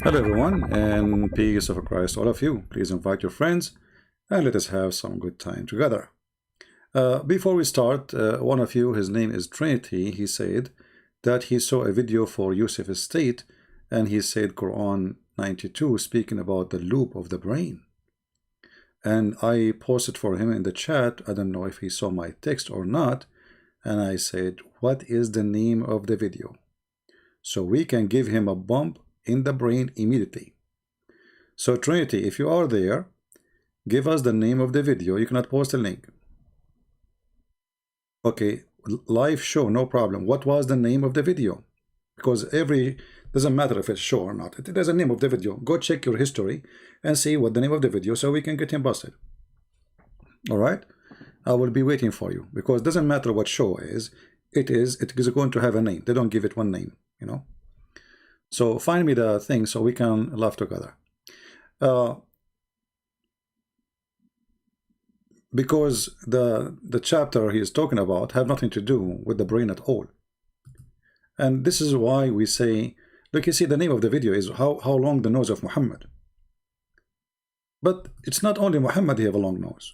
Hello everyone, and peace of Christ all of you. Please invite your friends and let us have some good time together. Before we start, one of you, his name is Trinity, he said that he saw a video for Yusuf Estate and he said Quran 92 speaking about the loop of the brain. And I posted for him in the chat, I don't know if he saw my text or not, and I said, what is the name of the video? So we can give him a bump in the brain immediately. So Trinity, if you are there, give us the name of the video. You cannot post a link. Okay, live show, no problem. What was the name of the video? Because doesn't matter if it's show or not. There's a name of the video. Go check your history and see what the name of the video so we can get him busted. All right, I will be waiting for you because it doesn't matter what show is. It is going to have a name. They don't give it one name, you know. So find me the thing so we can laugh together. Because the chapter he is talking about have nothing to do with the brain at all. And this is why we say, look, you see, the name of the video is how long the nose of Muhammad. But it's not only Muhammad he have a long nose.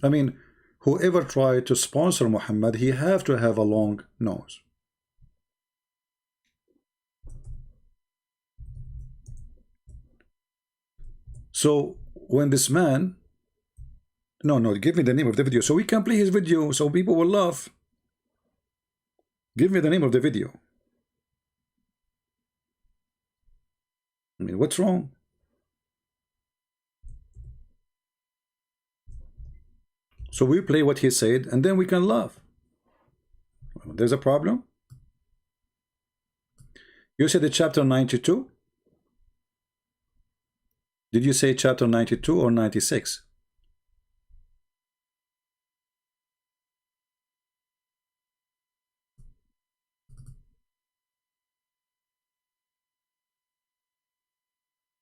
I mean, whoever tried to sponsor Muhammad, he have to have a long nose. So when this man, no, give me the name of the video so we can play his video so people will laugh. Give me the name of the video. I mean, what's wrong? So we play what he said and then we can laugh. There's a problem? You said the chapter 92? Did you say chapter 92 or 96?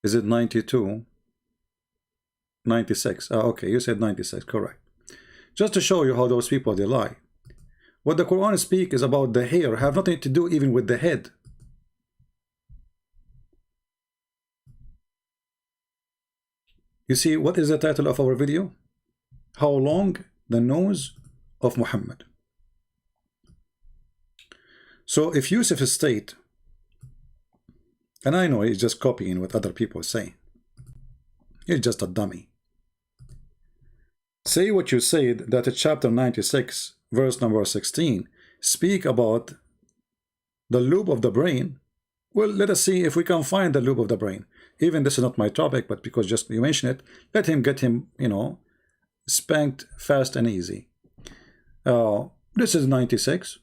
Is it 92? 96. Okay, you said 96, correct. Just to show you how those people, they lie. What the Quran speaks is about the hair, have nothing to do even with the head. You see, what is the title of our video? How long the nose of Muhammad. So if Yusuf Estate, and I know he's just copying what other people say, he's just a dummy. Say what you said, that chapter 96, verse number 16, speak about the loop of the brain. Well, let us see if we can find the loop of the brain. Even this is not my topic, but because just you mention it, let him get him, you know, spanked fast and easy. This is 96,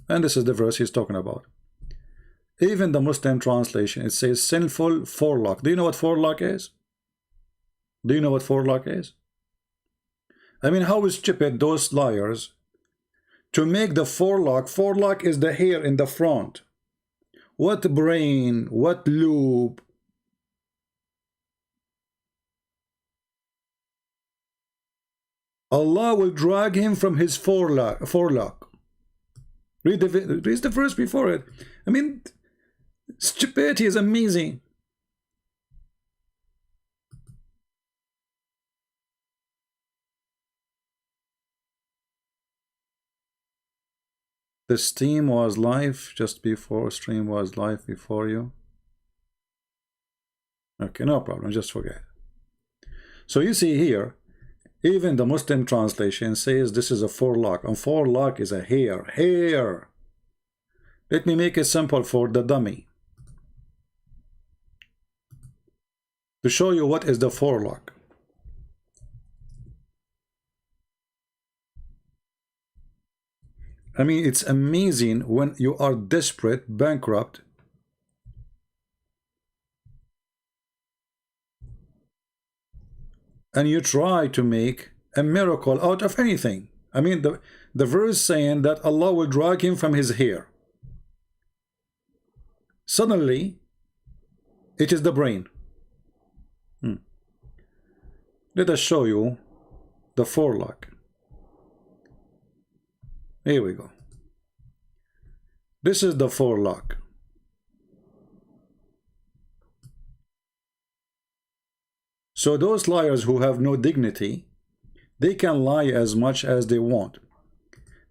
and this is the verse he's talking about. Even the Muslim translation, it says sinful forelock. Do you know what forelock is? Do you know what forelock is? I mean, how stupid those liars to make the forelock. Forelock is the hair in the front. What brain? What loop? Allah will drag him from his forelock. Read the verse before it. I mean, stupidity is amazing. The stream was live just before. Stream was live before you. Okay, no problem. Just forget. So you see here, even the Muslim translation says this is a forelock, and forelock is a hair. Hair. Let me make it simple for the dummy. To show you what is the forelock. I mean, it's amazing when you are desperate, bankrupt, and you try to make a miracle out of anything. I mean, the verse saying that Allah will drag him from his hair. Suddenly, it is the brain. Let us show you the forelock. Here we go. This is the forelock. So those liars who have no dignity, they can lie as much as they want.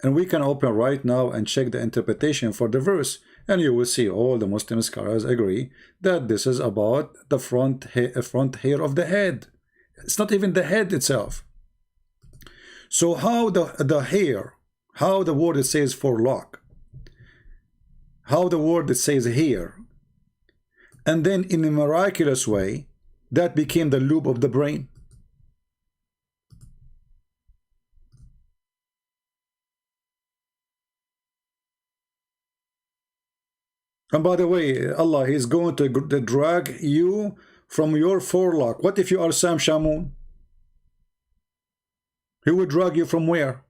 And we can open right now and check the interpretation for the verse, and you will see all the Muslim scholars agree that this is about the front hair of the head. It's not even the head itself. So how the hair, how the word it says forelock, how the word it says hair, and then in a miraculous way that became the loop of the brain. And by the way, Allah is going to drag you from your forelock. What if you are Sam Shamoun? He would drag you from where?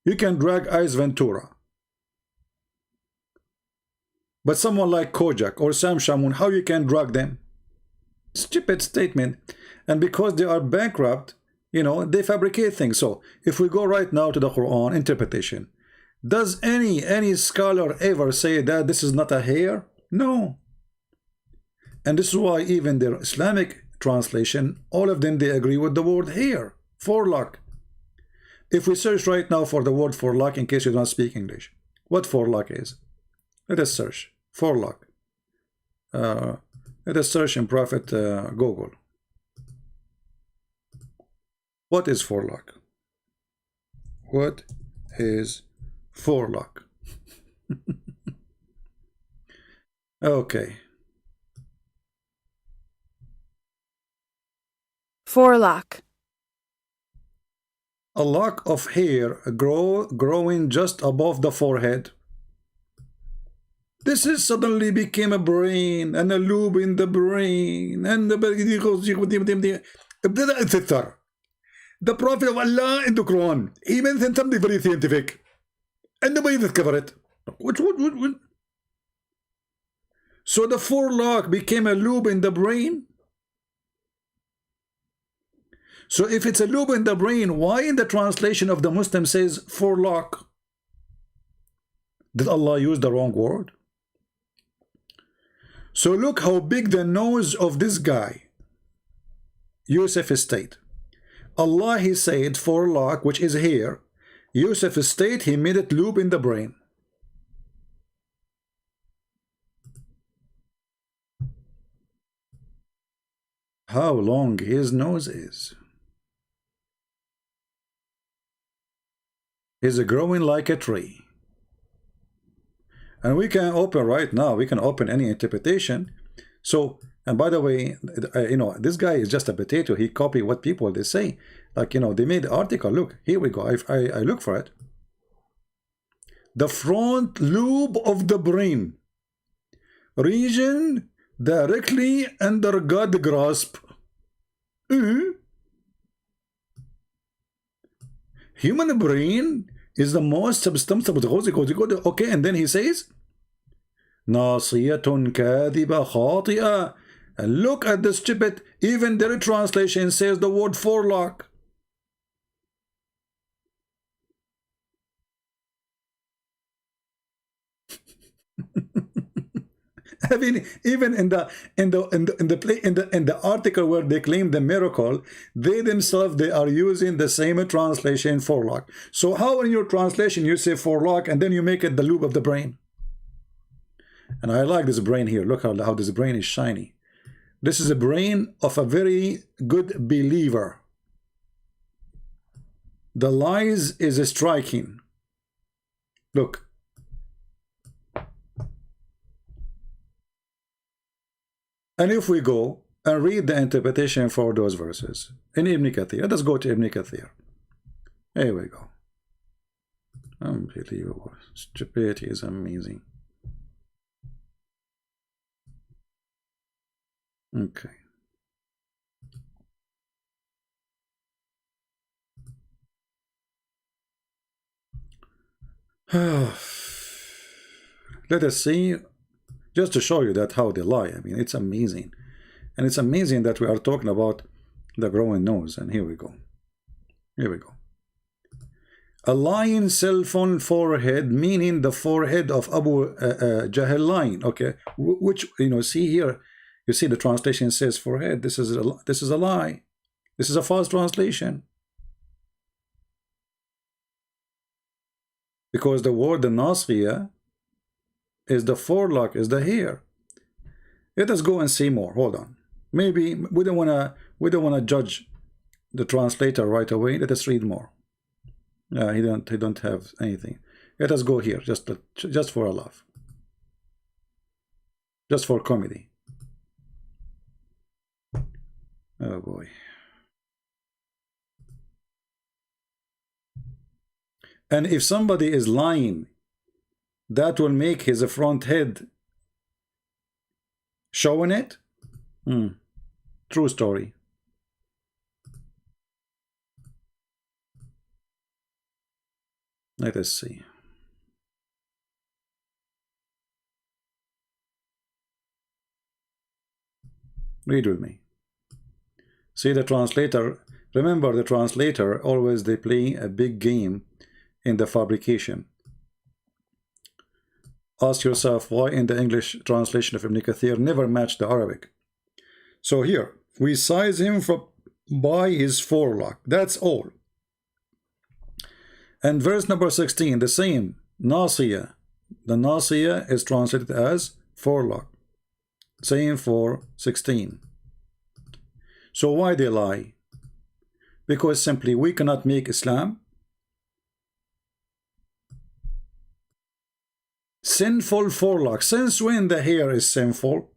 You can drag Ice Ventura. But someone like Kojak or Sam Shamoun, how you can drag them? Stupid statement. And because they are bankrupt, you know, they fabricate things. So if we go right now to the Quran interpretation, does any scholar ever say that this is not a hair? No. And this is why even their Islamic translation, all of them, they agree with the word hair, forelock. If we search right now for the word forelock, in case you don't speak English, what forelock is? Let us search forelock. Let us search in Prophet Google. What is forelock? What is forelock? Okay. Forelock. A lock of hair growing just above the forehead. This is suddenly became a brain and a loop in the brain and the Prophet of Allah in the Quran, he mentioned something very scientific and nobody discovered it. What? So the forelock became a loop in the brain. So if it's a loop in the brain, why in the translation of the Muslim says forelock? Did Allah use the wrong word? So look how big the nose of this guy, Yusuf state. Allah, he said forelock, which is hair. Yusuf state, he made it loop in the brain. How long his nose is. Is growing like a tree. And we can open right now, we can open any interpretation. So, and by the way, you know, this guy is just a potato. He copied what people they say. Like, you know, they made the article. Look, here we go. I look for it. The front lobe of the brain. Region directly under God grasp. Human brain is the most substantial. Okay, and then he says, Nasiyatun kadhiba khati'a. And look at the stupid, even their translation says the word forelock. I mean, even in the article where they claim the miracle, they themselves they are using the same translation forelock. So how in your translation you say forelock and then you make it the loop of the brain? And I like this brain here. Look how this brain is shiny. This is a brain of a very good believer. The lies is striking. Look. And if we go and read the interpretation for those verses in Ibn Kathir, let us go to Ibn Kathir. Here we go. Unbelievable. Stupidity is amazing. Okay. Let us see. Just to show you that how they lie. I mean, it's amazing. And it's amazing that we are talking about the growing nose. And here we go. Here we go. A lying cell-phone forehead, meaning the forehead of Abu Jahl line. Okay. Which, you know, see here, You see, the translation says forehead. This is a lie. This is a false translation. Because the word the Nasiya is the forelock, is the hair. Let us go and see more. Hold on. Maybe we don't wanna judge the translator right away. Let us read more. Yeah, he don't have anything. Let us go here, just for a laugh. Just for comedy. Oh boy. And if somebody is lying, that will make his front head showing it. True story. Let us see. Read with me. See the translator. Remember, the translator always they play a big game in the fabrication. Ask yourself why in the English translation of Ibn Kathir never matched the Arabic. So here we size him by his forelock. That's all. And verse number 16, the same Nasiya. The Nasiya is translated as forelock. Same for 16. So why they lie? Because simply we cannot make Islam sinful forelock. Since when the hair is sinful?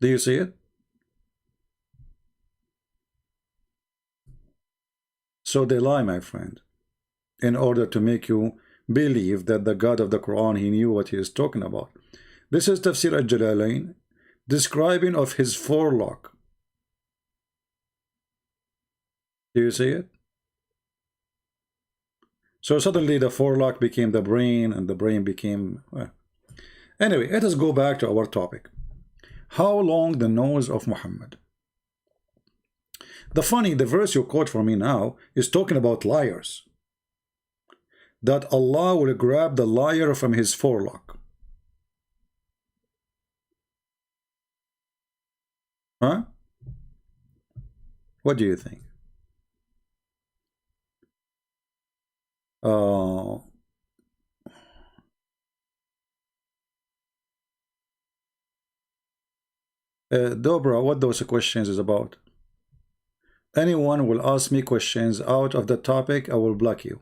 Do you see it? So they lie, my friend, in order to make you believe that the God of the Quran, he knew what he is talking about. This is Tafsir al-Jalalain describing of his forelock. Do you see it? So suddenly the forelock became the brain, and the brain became... well. Anyway, let us go back to our topic. How long the nose of Muhammad? The verse you quote for me now is talking about liars. That Allah will grab the liar from his forelock. Huh? What do you think? Dobra, what those questions is about? Anyone will ask me questions out of the topic, I will block you.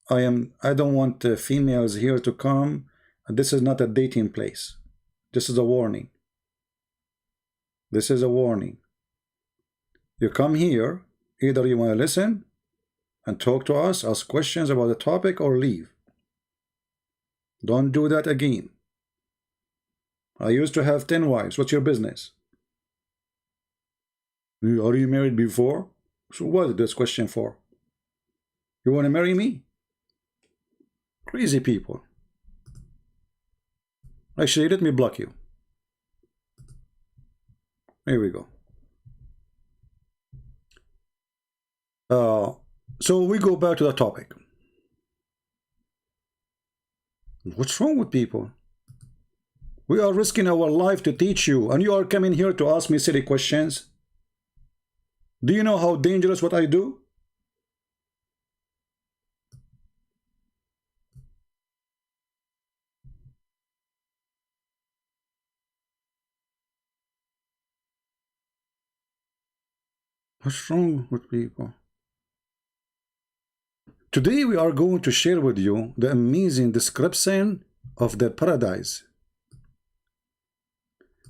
I don't want females here to come. This is not a dating place. This is a warning. This is a warning. You come here, either you want to listen and talk to us, ask questions about the topic, or leave. Don't do that again. I used to have 10 wives. What's your business? Are you married before? So what is this question for? You want to marry me? Crazy people. Actually, let me block you. Here we go. So we go back to the topic. What's wrong with people? We are risking our life to teach you, and you are coming here to ask me silly questions. Do you know how dangerous what I do? What's wrong with people? Today we are going to share with you the amazing description of the paradise.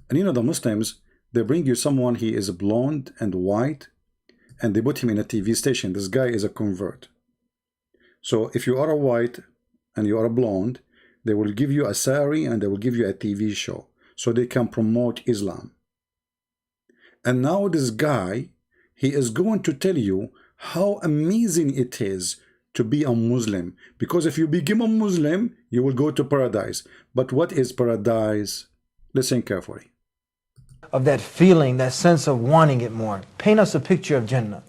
And you know, the Muslims, they bring you someone, he is blonde and white, and they put him in a TV station. This guy is a convert. So if you are a white and you are a blonde, they will give you a sari and they will give you a TV show so they can promote Islam. And now this guy, he is going to tell you how amazing it is to be a Muslim, because if you become a Muslim, you will go to paradise. But what is paradise? Listen carefully. Of that feeling, that sense of wanting it more. Paint us a picture of Jannah.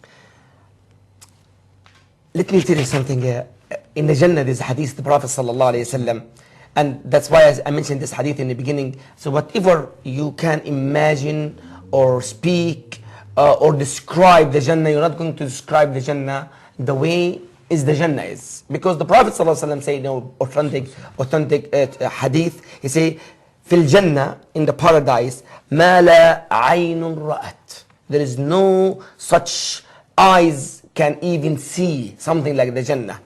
Let me tell you something. In the Jannah, there's a hadith, the Prophet sallallahu alayhi wasallam And that's why I mentioned this hadith in the beginning. So whatever you can imagine or speak or describe the Jannah, you're not going to describe the Jannah the way is the Jannah is. Because the Prophet ﷺ said in authentic hadith, he say, fil Jannah, in the paradise, ma la aynun ra'at. There is no such eyes can even see something like the Jannah.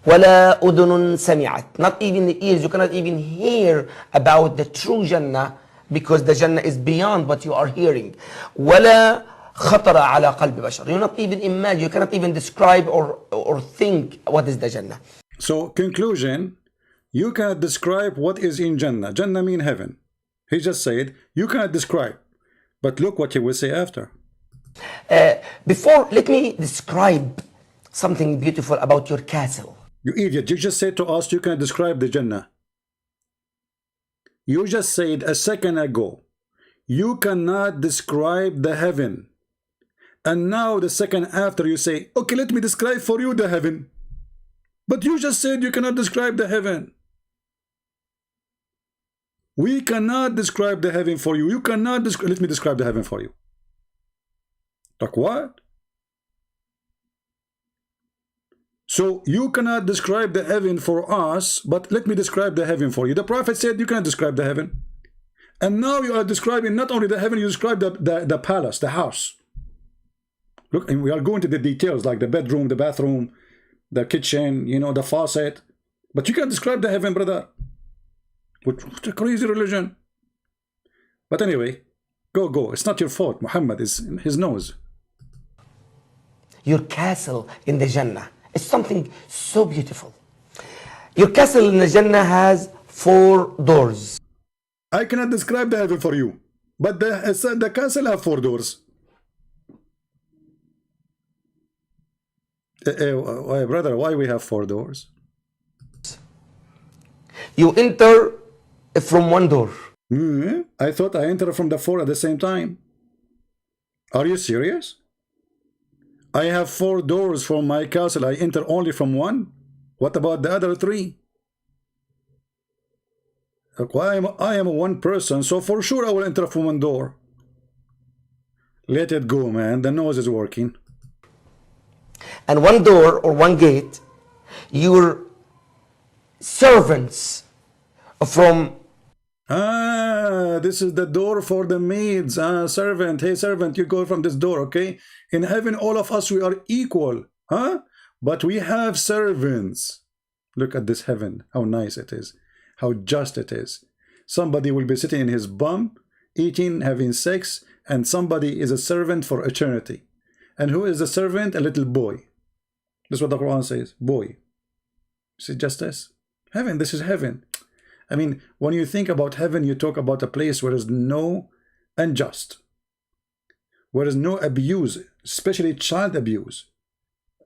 وَلَا أُذُنٌ سَمِعَتْ. Not even the ears, you cannot even hear about the true Jannah, because the Jannah is beyond what you are hearing. وَلَا خَطَرَ عَلَى قَلْبِ بَشَرٍ. You not even imagine, you cannot even describe or think what is the Jannah. So, conclusion, you cannot describe what is in Jannah. Jannah mean heaven. He just said, you cannot describe. But look what he will say after. Before, let me describe something beautiful about your castle. You idiot, you just said to us you cannot describe the Jannah. You just said a second ago, you cannot describe the heaven. And now the second after you say, okay, let me describe for you the heaven. But you just said you cannot describe the heaven. We cannot describe the heaven for you. You cannot describe, let me describe the heaven for you. Like what? So you cannot describe the heaven for us, but let me describe the heaven for you. The Prophet said you cannot describe the heaven. And now you are describing not only the heaven, you describe the palace, the house. Look, and we are going to the details like the bedroom, the bathroom, the kitchen, you know, the faucet. But you can't describe the heaven, brother. What a crazy religion. But anyway, go. It's not your fault. Muhammad is in his nose. Your castle in the Jannah. It's something so beautiful. Your castle in the Jannah has 4 doors. I cannot describe the heaven for you, but the castle have 4 doors. Why, brother, why we have 4 doors? You enter from 1 door. I thought I enter from the 4 at the same time. Are you serious? I have 4 doors from my castle. I enter only from 1. What about the other 3? I am one person, so for sure I will enter from 1 door. Let it go, man. The nose is working. And 1 door or 1 gate, your servants from... This is the door for the maids. Servant, hey servant, you go from this door, okay? In heaven, all of us, we are equal, huh? But we have servants. Look at this heaven, how nice it is, how just it is. Somebody will be sitting in his bum, eating, having sex, and somebody is a servant for eternity. And who is the servant? A little boy. That's what the Quran says, boy. See justice? Heaven, this is heaven. I mean, when you think about heaven, you talk about a place where there is no unjust, where there is no abuse, especially child abuse.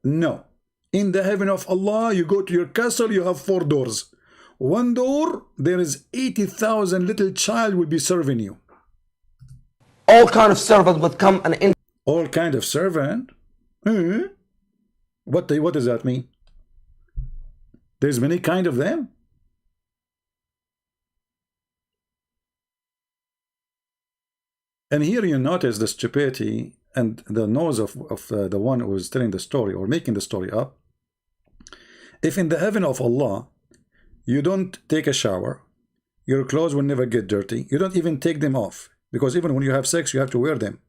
No. In the heaven of Allah, you go to your castle, you have 4 doors. 1 door, there is 80,000 little child will be serving you. All kind of servants would come and enter. All kind of servant? What does that mean? There's many kind of them. And here you notice the stupidity and the nose of the one who is telling the story or making the story up. If in the heaven of Allah, you don't take a shower, your clothes will never get dirty. You don't even take them off. Because even when you have sex, you have to wear them.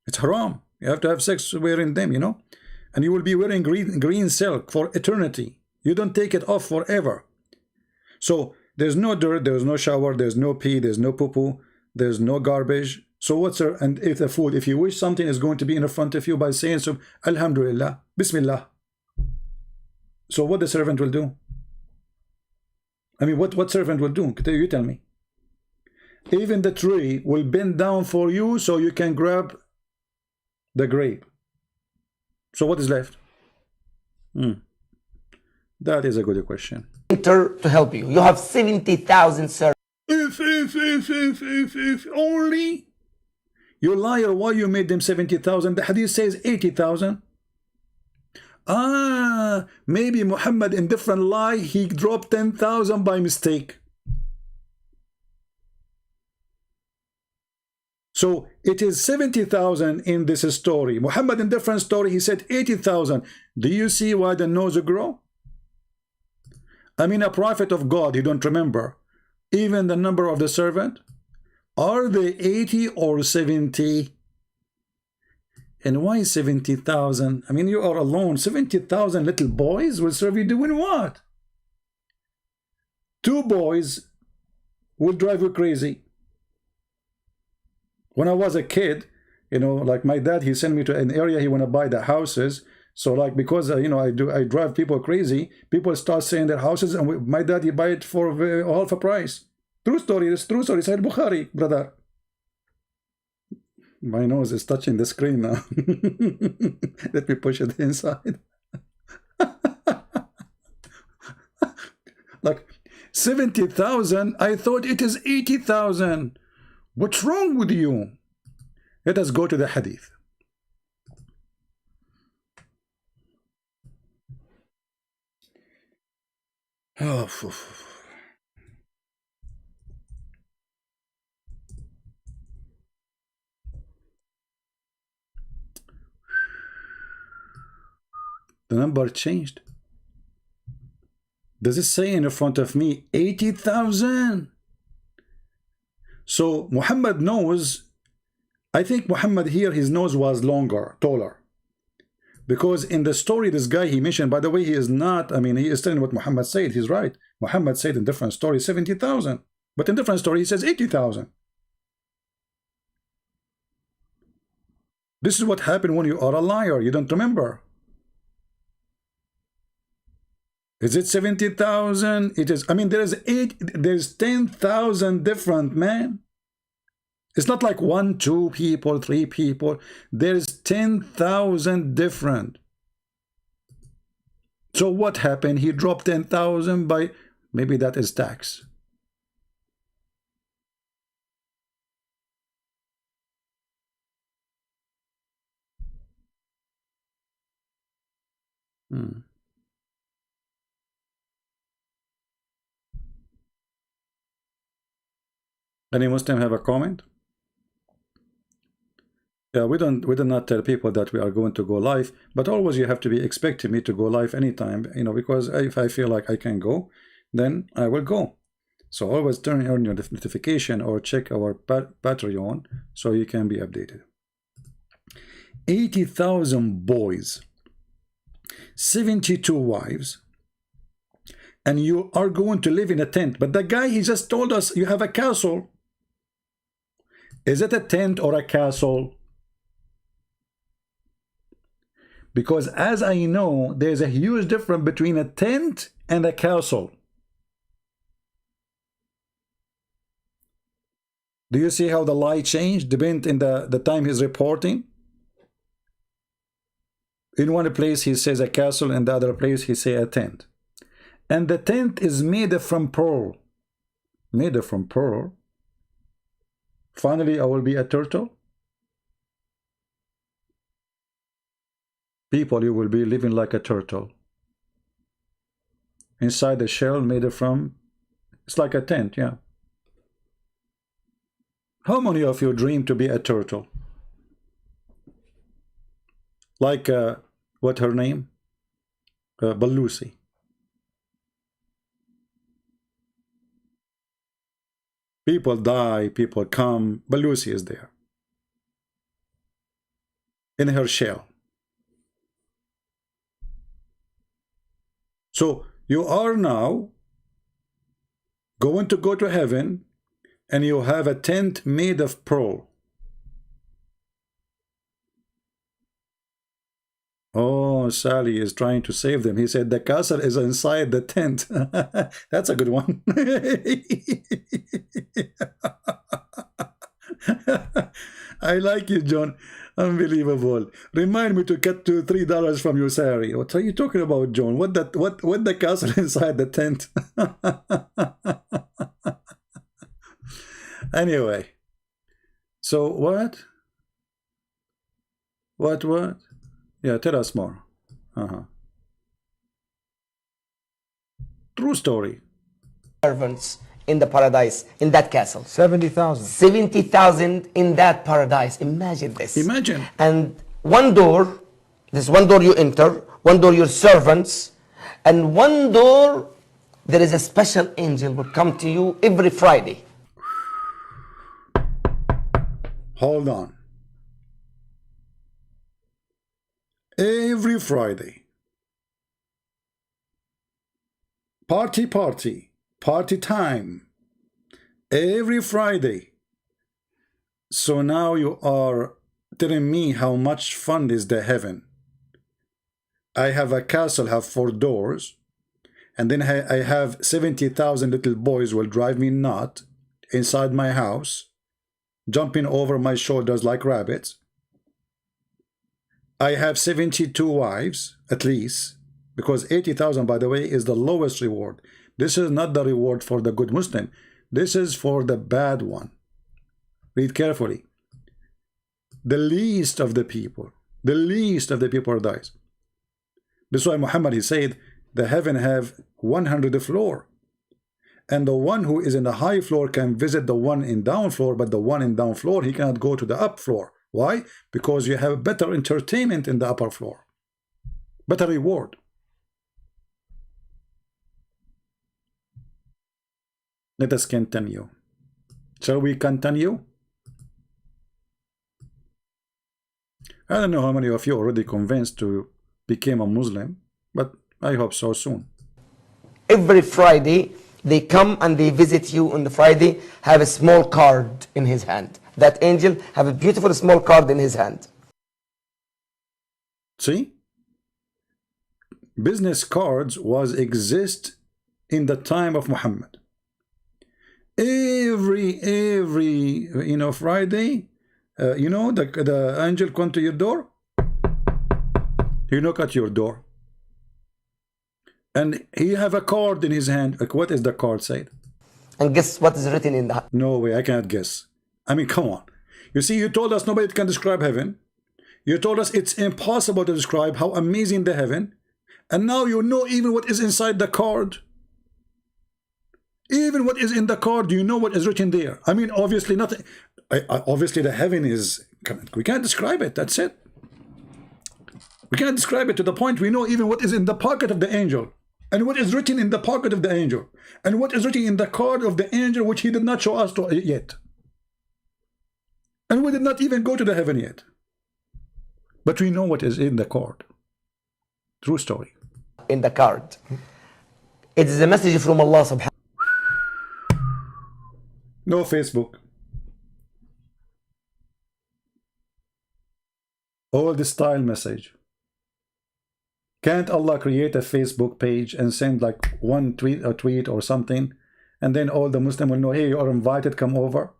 It's haram. You have to have sex wearing them, you know. And you will be wearing green silk for eternity. You don't take it off forever. So there's no dirt, there's no shower, there's no pee, there's no poo-poo. There's no garbage. So what's there? And if the food, if you wish something is going to be in front of you by saying so, Alhamdulillah, Bismillah. So what the servant will do? I mean, what servant will do? You tell me. Even the tree will bend down for you so you can grab the grape. So what is left? That is a good question. Enter to help you. You have 70,000 servants. If only. You liar, why you made them 70,000? The hadith says 80,000. Ah, maybe Muhammad in different lie, he dropped 10,000 by mistake. So it is 70,000 in this story. Muhammad in different story, he said 80,000. Do you see why the nose grow? I mean, a prophet of God, you don't remember even the number of the servant? Are they 80 or 70? And why 70,000? I mean, you are alone. 70,000 little boys will serve you doing what? 2 boys will drive you crazy. When I was a kid, you know, like my dad, he sent me to an area he want to buy the houses. So like, because you know, I drive people crazy, people start saying their houses, and my dad, he buy it for half a price. True story. It's true story. Sahih Bukhari, brother. My nose is touching the screen now. Let me push it inside. Like 70,000. I thought it is 80,000. What's wrong with you? Let us go to the hadith. Oh, the number changed. Does it say in front of me 80,000? So Muhammad knows, I think Muhammad here, his nose was longer, taller. Because in the story, this guy he mentioned, by the way, he is not, I mean, he is telling what Muhammad said. He's right. Muhammad said in different stories 70,000. But in different story, he says 80,000. This is what happened when you are a liar. You don't remember. Is it 70,000? It is. I mean, there's 10,000 different, man. It's not like 1, 2 people, 3 people. There's 10,000 different. So what happened? He dropped 10,000 by, maybe that is tax. Any Muslim have a comment? Yeah, we do not tell people that we are going to go live, but always you have to be expecting me to go live anytime, you know, because if I feel like I can go, then I will go. So always turn on your notification or check our Patreon so you can be updated. 80,000 boys, 72 wives, and you are going to live in a tent. But the guy, he just told us you have a castle. Is it a tent or a castle? Because as I know, there's a huge difference between a tent and a castle. Do you see how the light changed depending in the time he's reporting? In one place he says a castle, and the other place he say a tent. And the tent is made from pearl. Made from pearl. Finally, I will be a turtle. People, you will be living like a turtle. Inside the shell made from, it's like a tent, yeah. How many of you dream to be a turtle? Like, what her name? Balusi. People die, people come, Balusi is there. In her shell. So you are now going to go to heaven, and you have a tent made of pearl. Oh, Sally is trying to save them. He said the castle is inside the tent. That's a good one. I like you, John. Unbelievable. Remind me to cut to $3 from your salary. What are you talking about, John? What the castle inside the tent? Anyway. So what? What? Yeah, tell us more. True story. servants in the paradise, in that castle. 70,000. 70,000 in that paradise. Imagine this. Imagine. And one door, this one door you enter, one door your servants, and one door there is a special angel will come to you every Friday. Hold on. Every Friday. Party time. Every Friday. So now you are telling me how much fun is the heaven. I have a castle, have 4 doors, and then I have 70,000 little boys will drive me nuts inside my house, jumping over my shoulders like rabbits. I have 72 wives, at least, because 80,000, by the way, is the lowest reward. This is not the reward for the good Muslim. This is for the bad one. Read carefully. The least of the people dies. This is why Muhammad, he said, the heaven have 100 floor. And the one who is in the high floor can visit the one in down floor, but the one in down floor, he cannot go to the up floor. Why? Because you have better entertainment in the upper floor. Better reward. Let us continue. Shall we continue? I don't know how many of you are already convinced to become a Muslim, but I hope so soon. Every Friday, they come and they visit you on the Friday, have a small card in his hand. That angel have a beautiful small card in his hand. See? Business cards was exist in the time of Muhammad. Every Friday, the angel come to your door. He knock at your door. And he have a card in his hand. Like, what is the card said? And guess what is written in that? No way, I cannot guess. I mean, come on. You see, you told us nobody can describe heaven. You told us it's impossible to describe how amazing the heaven. And now you know even what is inside the card. Even what is in the card, you know what is written there. I mean, obviously nothing. Obviously the heaven is, we can't describe it. That's it. We can't describe it to the point we know even what is in the pocket of the angel. And what is written in the pocket of the angel. And what is written in the card of the angel, which he did not show us yet. And we did not even go to the heaven yet. But we know what is in the card. True story. In the card. It is a message from Allah subhanahu. No Facebook. Old style message. Can't Allah create a Facebook page and send like one tweet or something, and then all the Muslim will know, hey, you are invited, come over?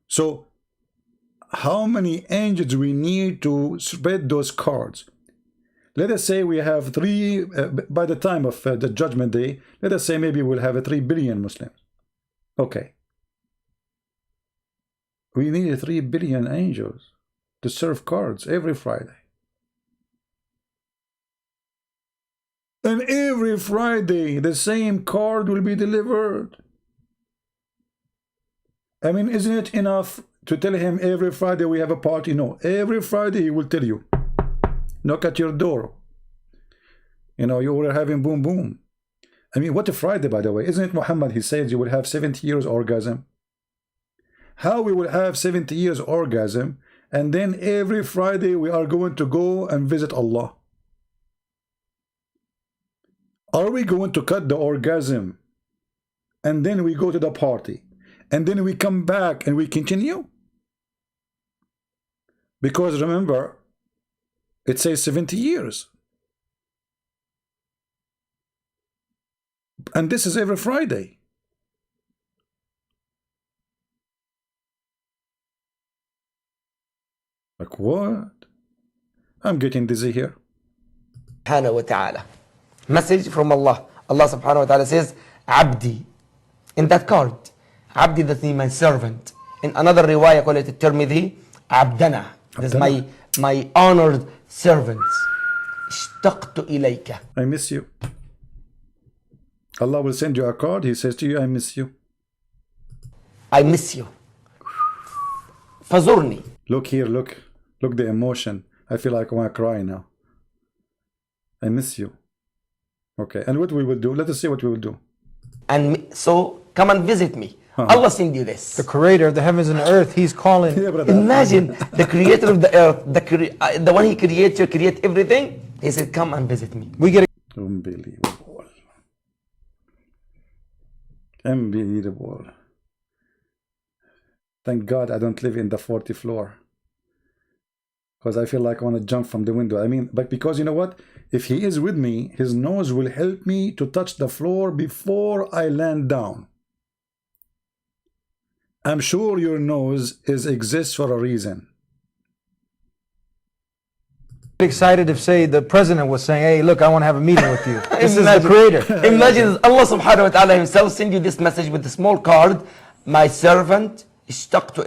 So how many angels we need to spread those cards? Let us say we have 3, by the time of the judgment day, let us say maybe we'll have 3 billion Muslims. Okay. We need 3 billion angels to serve cards every Friday. And every Friday, the same card will be delivered. I mean, isn't it enough to tell him every Friday we have a party? No, every Friday he will tell you. Knock at your door. You know, you were having boom boom. I mean, what a Friday, by the way. Isn't it Muhammad? He says you will have 70 years orgasm. How we will have 70 years orgasm, and then every Friday we are going to go and visit Allah. Are we going to cut the orgasm and then we go to the party and then we come back and we continue? Because remember, it says 70 years. And this is every Friday. Like what? I'm getting dizzy here. Subhanahu wa ta'ala. Message from Allah. Allah subhanahu wa ta'ala says, Abdi. In that card, Abdi, that means my servant. In another riwayah, call it Tirmidhi, Abdana. This is my honored servants. اشتقت إليك. I miss you. Allah will send you a card. He says to you, I miss you. I miss you. فزرني. Look here, look the emotion. I feel like I want to cry now. I miss you. Okay, and what we will do, let us see what we will do. And so come and visit me. Allah send you this. The creator of the heavens and the earth, he's calling. Yeah, brother. Imagine the creator of the earth, the one he creates, you create everything. He said, come and visit me. We get Unbelievable. Unbelievable. Thank God I don't live in the 40th floor. Because I feel like I want to jump from the window. I mean, but because you know what? If he is with me, his nose will help me to touch the floor before I land down. I'm sure your nose exists for a reason. excited if, say, the president was saying, hey, look, I want to have a meeting with you. This is the creator. Imagine Allah subhanahu wa ta'ala himself send you this message with a small card. My servant,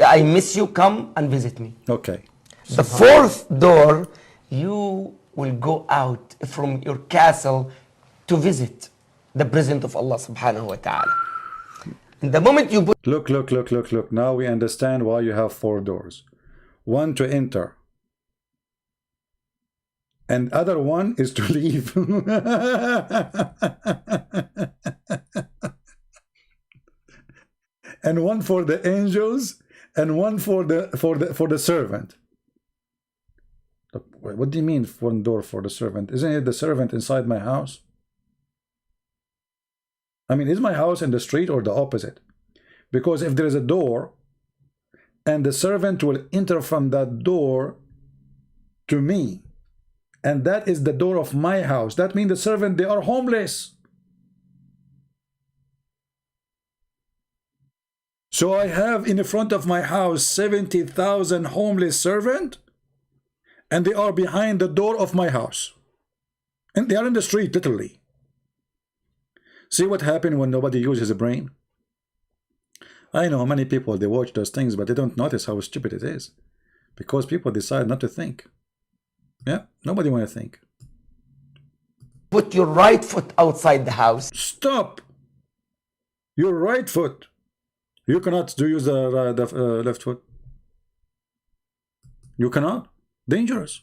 I miss you, come and visit me. Okay. The fourth door, you will go out from your castle to visit the presence of Allah subhanahu wa ta'ala. And the moment you put Look. Now we understand why you have 4 doors. One to enter. And other one is to leave. And one for the angels and one for the servant. What do you mean one door for the servant? Isn't it the servant inside my house? I mean, is my house in the street or the opposite? Because if there is a door and the servant will enter from that door to me, and that is the door of my house, that means the servant, they are homeless. So I have in the front of my house 70,000 homeless servants, and they are behind the door of my house. And they are in the street, literally. See what happened when nobody uses a brain? I know many people, they watch those things, but they don't notice how stupid it is. Because people decide not to think. Yeah, nobody want to think. put your right foot outside the house. Stop! Your right foot. You cannot use the left foot. You cannot. Dangerous.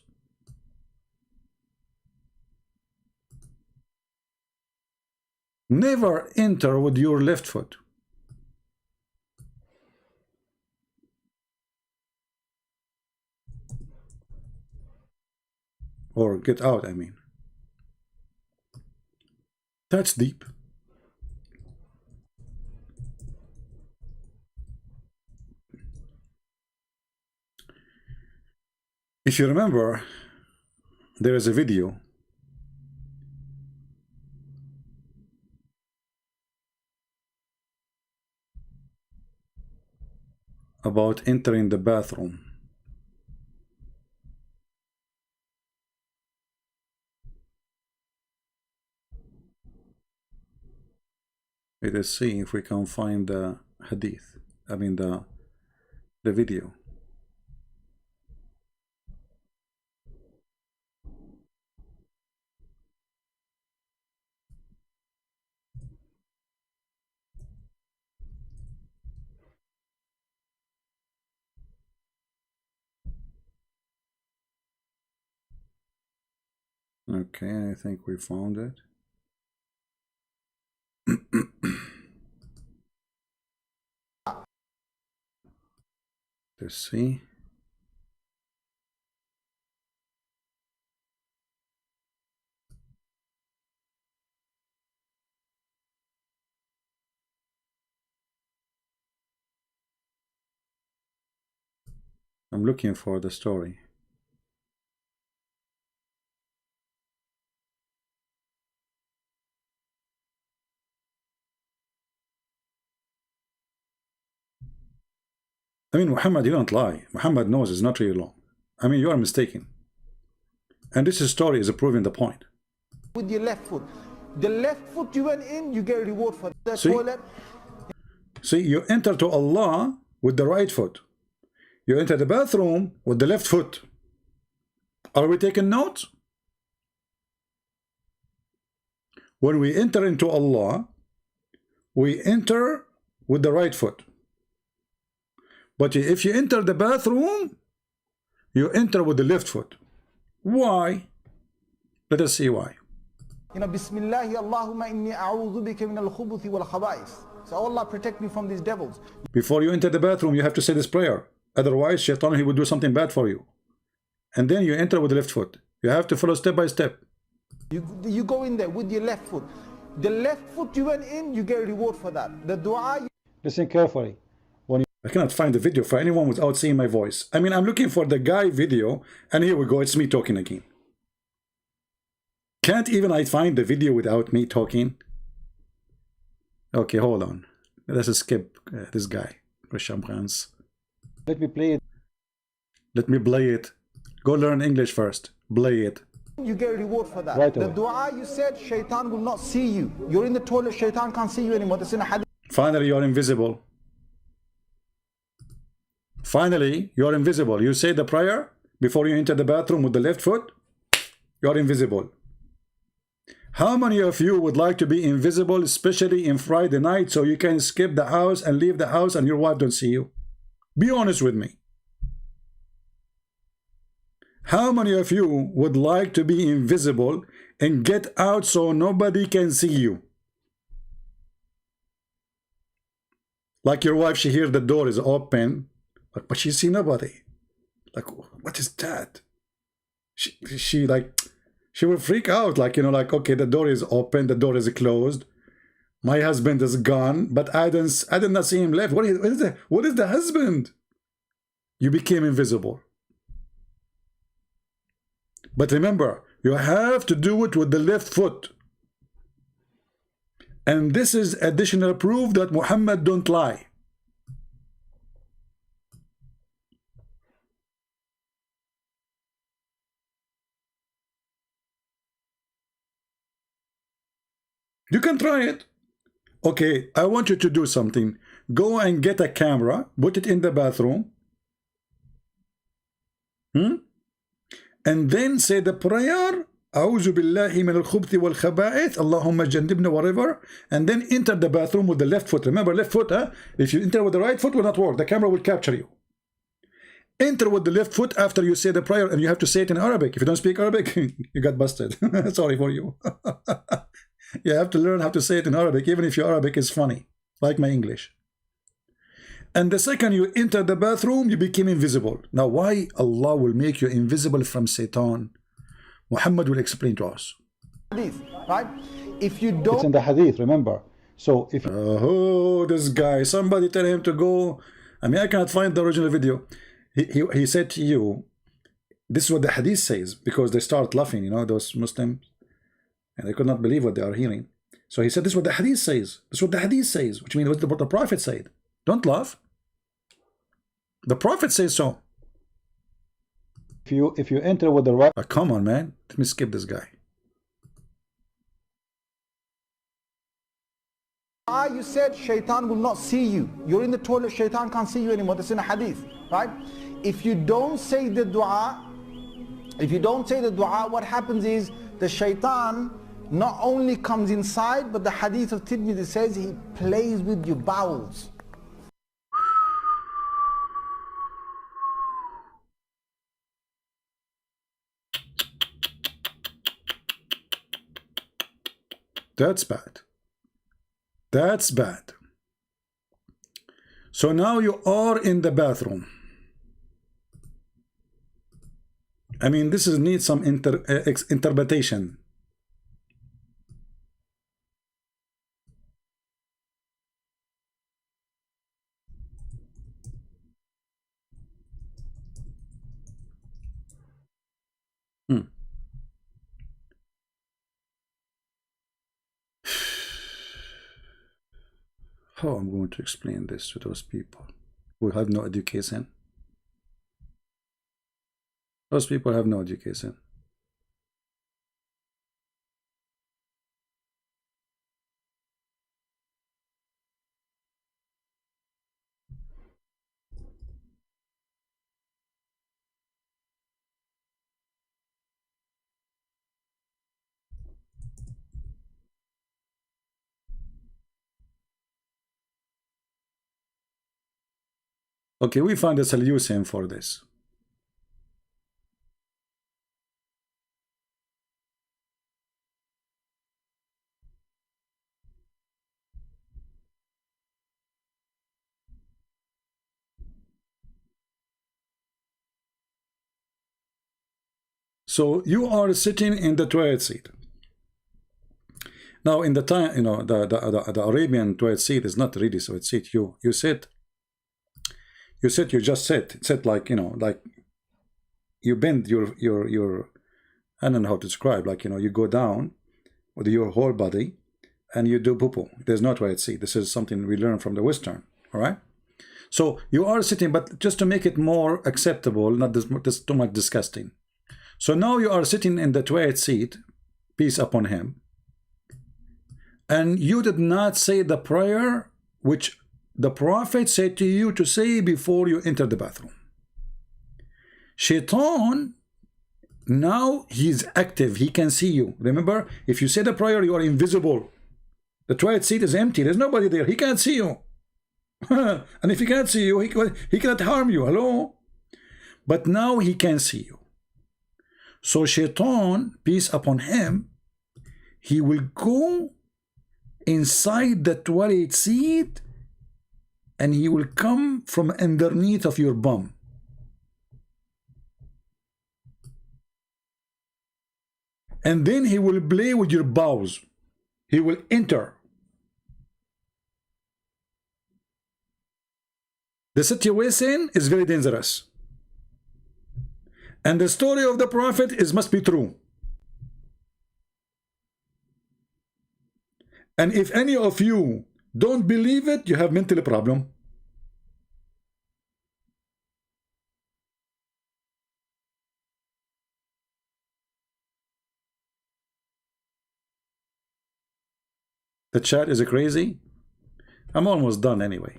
Never enter with your left foot. Or get out, I mean. That's deep. If you remember, there is a video about entering the bathroom. Let us see if we can find the hadith. I mean the video. Okay, I think we found it. Let's see. I'm looking for the story. I mean, Muhammad, you don't lie. Muhammad knows it's not really long. I mean, you are mistaken. And this story is proving the point. With your left foot. The left foot you went in, you get a reward for that See? toilet. See, you enter to Allah with the right foot. You enter the bathroom with the left foot. Are we taking notes? when we enter into Allah, we enter with the right foot. But if you enter the bathroom, you enter with the left foot. Why? Let us see why. You know, Bismillahi Allahumma inni a'udhu bika min al-khubuthi wal khaba'ith. So Allah protect me from these devils. Before you enter the bathroom, you have to say this prayer. Otherwise, Shaitan, he will do something bad for you. And then you enter with the left foot. You have to follow step by step. You go in there with your left foot. The left foot you went in, you get a reward for that. The dua. Listen carefully. I cannot find the video for anyone without seeing my voice. I mean, I'm looking for the guy video, and here we go. It's me talking again. Can't even I find the video without me talking? Okay, hold on. Let's skip this guy, Christian Brands. Let me play it. Let me play it. Go learn English first. Play it. You get a reward for that. Right the away. dua you said, Shaitan will not see you. You're in the toilet, Shaitan can't see you anymore. That's in a hadith. Finally, you're invisible. Finally, you're invisible. You say the prayer before you enter the bathroom with the left foot, you're invisible. How many of you would like to be invisible, especially in Friday night, so you can skip the house and leave the house and your wife don't see you? Be honest with me. How many of you would like to be invisible and get out so nobody can see you? Like your wife, she hears the door is open, but she see nobody. Like, what is that? She will freak out, like, you know, like, okay, the door is open, the door is closed, my husband is gone, but I did not see him left. What is the husband? You became invisible. But remember, you have to do it with the left foot. And this is additional proof that Muhammad don't lie. You can try it. Okay, I want you to do something. Go and get a camera, put it in the bathroom. And then say the prayer, أعوذ بالله من الخبث والخبائث اللهم جنبنا, whatever, and then enter the bathroom with the left foot. Remember, left foot, huh? If you enter with the right foot, will not work. The camera will capture you. Enter with the left foot after you say the prayer, and you have to say it in Arabic. If you don't speak Arabic, you got busted. Sorry for you. You have to learn how to say it in Arabic, even if your Arabic is funny, like my English. And the second you enter the bathroom, you become invisible. Now, why Allah will make you invisible from Satan? Muhammad will explain to us. Hadith, right? If you It's don't in the hadith, remember. So if Oh, this guy, somebody tell him to go. I mean, I cannot find the original video. He said to you, this is what the hadith says, because they start laughing, you know, those Muslims, and they could not believe what they are hearing. So he said, this is what the hadith says. This is what the hadith says, which means what the Prophet said. Don't laugh. The Prophet says so. if you enter with the right, Come on, man. Let me skip this guy. you said, Shaitan will not see you. You're in the toilet, Shaitan can't see you anymore. That's in a hadith, right? If you don't say the dua, what happens is the Shaitan not only comes inside, but the hadith of Tirmidhi says he plays with your bowels. That's bad. That's bad. So now you are in the bathroom. I mean, this is needs some interpretation. How I'm going to explain this to those people who have no education? Those people have no education. Okay, we find a solution for this. So you are sitting in the toilet seat. Now, in the time, you know, the Arabian toilet seat is not really toilet seat. You sit. You just sit like, you know, like you bend your I don't know how to describe, like, you know, you go down with your whole body and you do poo-poo. There's no toilet seat. This is something we learn from the Western. All right. So you are sitting, but just to make it more acceptable, not this too much disgusting. So now you are sitting in the toilet seat, peace upon him, and you did not say the prayer which the Prophet said to you to say before you enter the bathroom. Shaitan, now he's active, he can see you. Remember, if you say the prayer, you are invisible. The toilet seat is empty, there's nobody there, he can't see you. And if he can't see you, he cannot harm you. Hello? But now he can see you. So Shaitan, peace upon him, he will go inside the toilet seat and he will come from underneath of your bum. And then he will play with your bowels. He will enter. The situation is very dangerous. And the story of the Prophet must be true. And if any of you don't believe it, you have mental problem. The chat is crazy. I'm almost done anyway.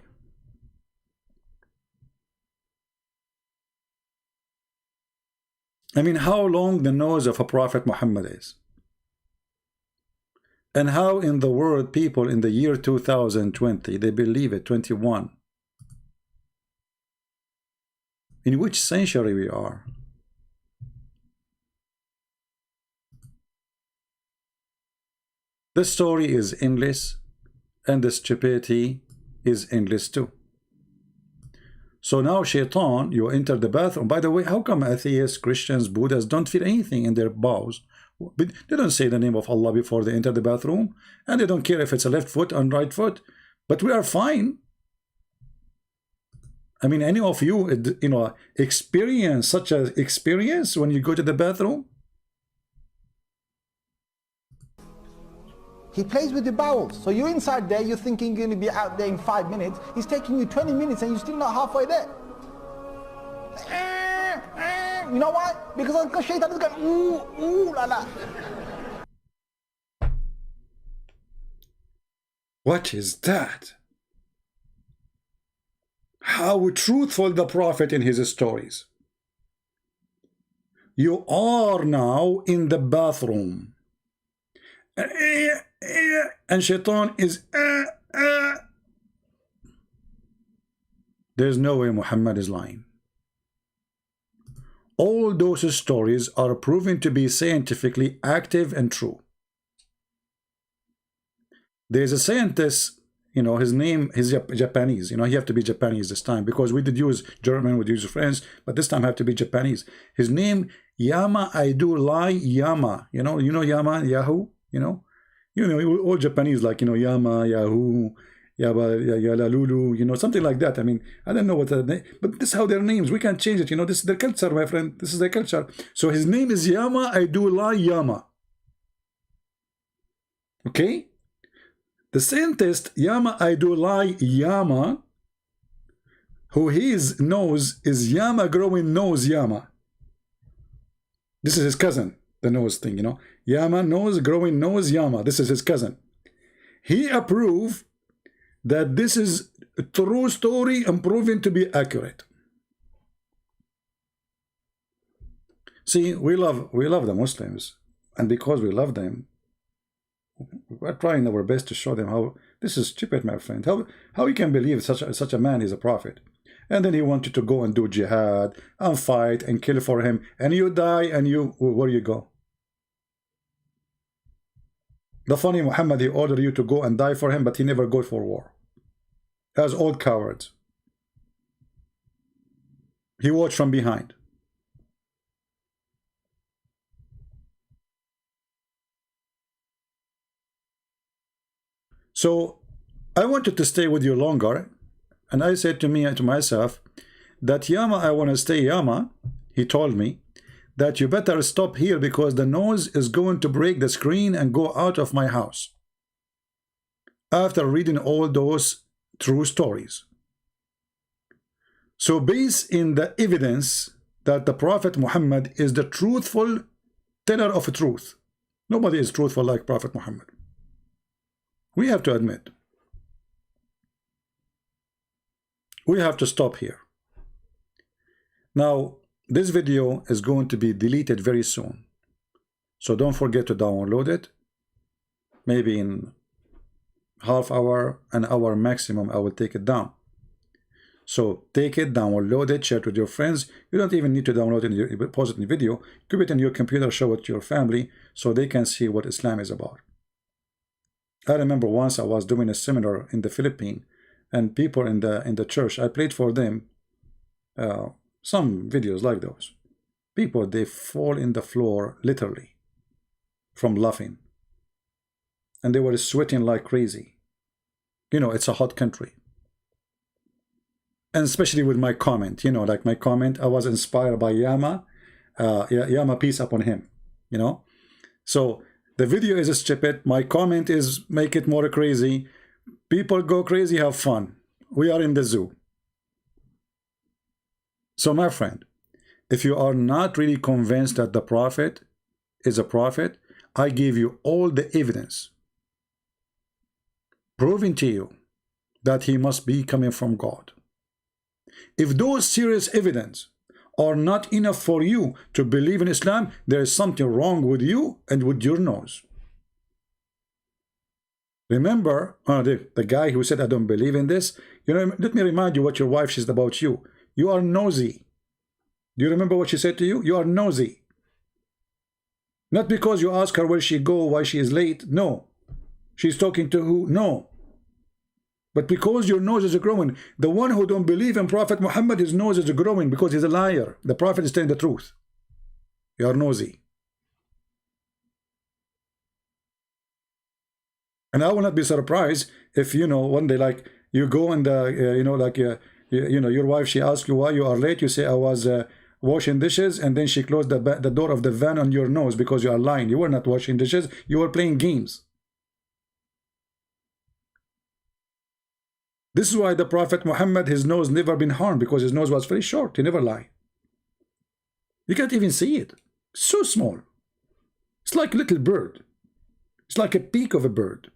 I mean, how long the nose of a Prophet Muhammad is. And how in the world people in the year 2020, they believe it, 21. In which century we are? The story is endless, and the stupidity is endless too. So now Shaitan, you enter the bathroom. By the way, how come atheists, Christians, Buddhists don't feel anything in their bowels? They don't say the name of Allah before they enter the bathroom, and they don't care if it's a left foot or right foot, but we are fine. I mean, any of you, you know, experience such an experience when you go to the bathroom? He plays with the bowels. So you're inside there, you're thinking you're going to be out there in 5 minutes. He's taking you 20 minutes and you're still not halfway there. You know why? Because Uncle Shaitan is going, ooh, la la. What is that? How truthful the Prophet in his stories. You are now in the bathroom. And Shaitan is There's no way Muhammad is lying. All those stories are proven to be scientifically active and true. There's a scientist, you know, his name is Japanese. You know, you have to be Japanese this time, because we did use German, we did use French, but this time have to be Japanese. His name, Yama Aidulai Yama. You know Yama, Yahoo, you know, all Japanese, like, you know, Yama, Yahoo, Yala Lulu, you know, something like that. I mean, I don't know what the name, but this is how their names, we can't change it, you know, this is their culture, my friend, this is their culture. So his name is Yama Aidulai Yama. Okay? The scientist Yama Aidulai Yama, who his nose is Yama growing nose Yama. This is his cousin, the nose thing, you know. Yama, nose, growing nose, Yama. This is his cousin. He approved that this is a true story and proven to be accurate. See, we love the Muslims, and because we love them, we're trying our best to show them how this is stupid, my friend. How you can believe such a man is a prophet. and then he wanted to go and do jihad and fight and kill for him, and you die, and where you go? The funny Muhammad, he ordered you to go and die for him, but he never go for war. As old cowards. He watched from behind. So I wanted to stay with you longer, and I said to myself that Yama, I want to stay. Yama, he told me that you better stop here because the noise is going to break the screen and go out of my house. After reading all those true stories. So based in the evidence that the Prophet Muhammad is the truthful teller of truth. Nobody is truthful like Prophet Muhammad. We have to admit. We have to stop here. Now, this video is going to be deleted very soon. So don't forget to download it. Maybe in half hour, an hour maximum, I will take it down. So take it, download it, share it with your friends. You don't even need to download it, pause it in the video. Keep it in your computer, show it to your family so they can see what Islam is about. I remember once I was doing a seminar in the Philippines, and people in the church, I played for them some videos like those. People, they fall in the floor literally from laughing, and they were sweating like crazy. You know, it's a hot country. And especially with my comment, you know, like my comment, I was inspired by Yama. Yama, peace upon him, you know. So the video is stupid. My comment is make it more crazy. People go crazy, have fun. We are in the zoo. So my friend, if you are not really convinced that the Prophet is a prophet, I give you all the evidence proving to you that he must be coming from God. If those serious evidence are not enough for you to believe in Islam, there is something wrong with you and with your nose. Remember, the guy who said, I don't believe in this, you know, let me remind you what your wife said about you. You are nosy. Do you remember what she said to you? You are nosy. Not because you ask her where she go, why she is late. No. She's talking to who? No. But because your nose is growing. The one who don't believe in Prophet Muhammad, his nose is growing because he's a liar. The Prophet is telling the truth. You are nosy. And I will not be surprised if, you know, one day, like, you go and, you know, like, you know, your wife, she asks you why you are late. You say, I was washing dishes, and then she closed the door of the van on your nose because you are lying. You were not washing dishes. You were playing games. This is why the Prophet Muhammad, his nose never been harmed, because his nose was very short. He never lied. You can't even see it. So small. It's like a little bird. It's like a peak of a bird.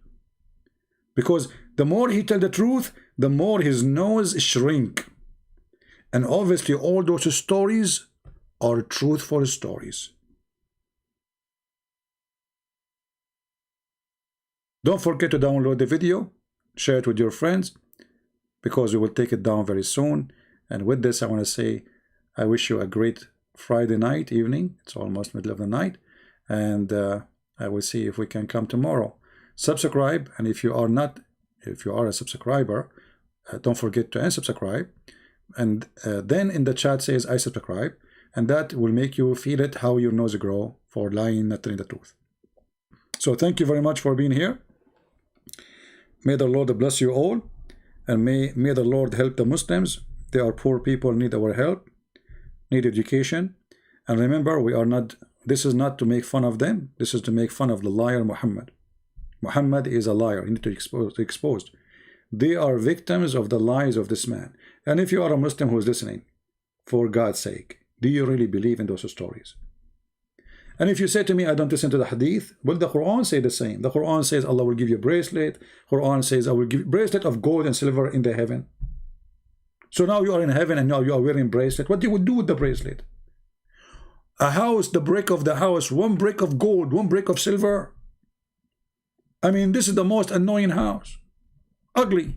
Because the more he tell the truth, the more his nose shrink. And obviously all those stories are truthful stories. Don't forget to download the video, share it with your friends, because we will take it down very soon. And with this, I want to say, I wish you a great Friday night, evening. It's almost middle of the night. And I will see if we can come tomorrow. Subscribe, and if you are a subscriber, don't forget to unsubscribe. And then in the chat says I subscribe, and that will make you feel it how your nose grow for lying, not telling the truth. So thank you very much for being here. May the Lord bless you all, and may the Lord help the Muslims. They are poor people, need our help, need education. And remember, we are not, this is not to make fun of them. This is to make fun of the liar Muhammad. Muhammad is a liar. You need to expose. They are victims of the lies of this man. And if you are a Muslim who is listening, for God's sake, do you really believe in those stories? And if you say to me, I don't listen to the hadith, well, the Quran say the same. The Quran says Allah will give you a bracelet. Quran says I will give you a bracelet of gold and silver in the heaven. So now you are in heaven and now you are wearing bracelet. What do you do with the bracelet? A house, the brick of the house, one brick of gold, one brick of silver. I mean, this is the most annoying house. Ugly.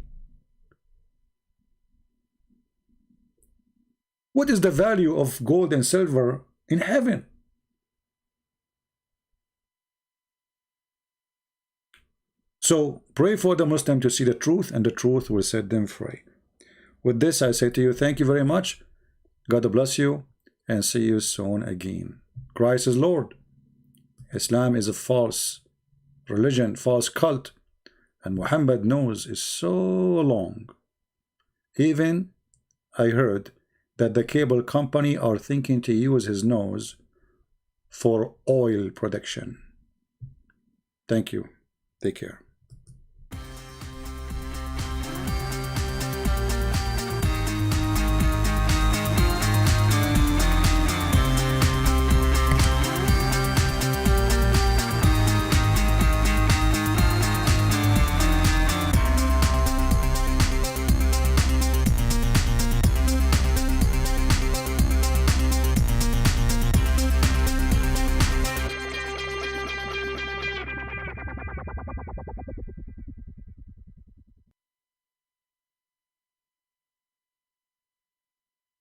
What is the value of gold and silver in heaven? So pray for the Muslim to see the truth, and the truth will set them free. With this, I say to you, thank you very much. God bless you, and see you soon again. Christ is Lord. Islam is a false religion, false cult, and Muhammad nose is so long. Even I heard that the cable company are thinking to use his nose for oil production. Thank you. Take care.